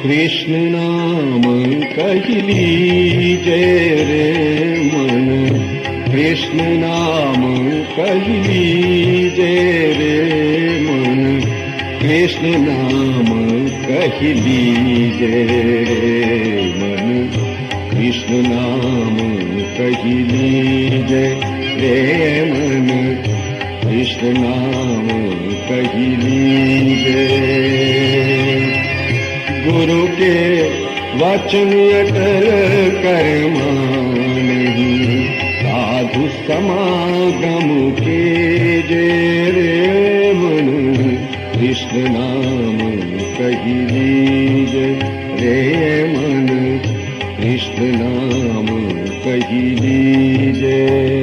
कृष्ण नाम कही जय रे मन, कृष्ण नाम कही जय रे मन, कृष्ण नाम कही जय रे मन, कृष्ण नाम कही जय रे मन, कृष्ण नाम कही जय। गुरु के वचन अटल कर मानहि, साधु समागम के जय रे मन, कृष्ण नाम कही जय रे मन, कृष्ण नाम कही जय।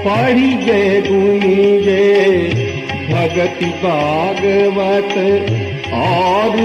पढ़ी जय गुनी जय भगति भागवत और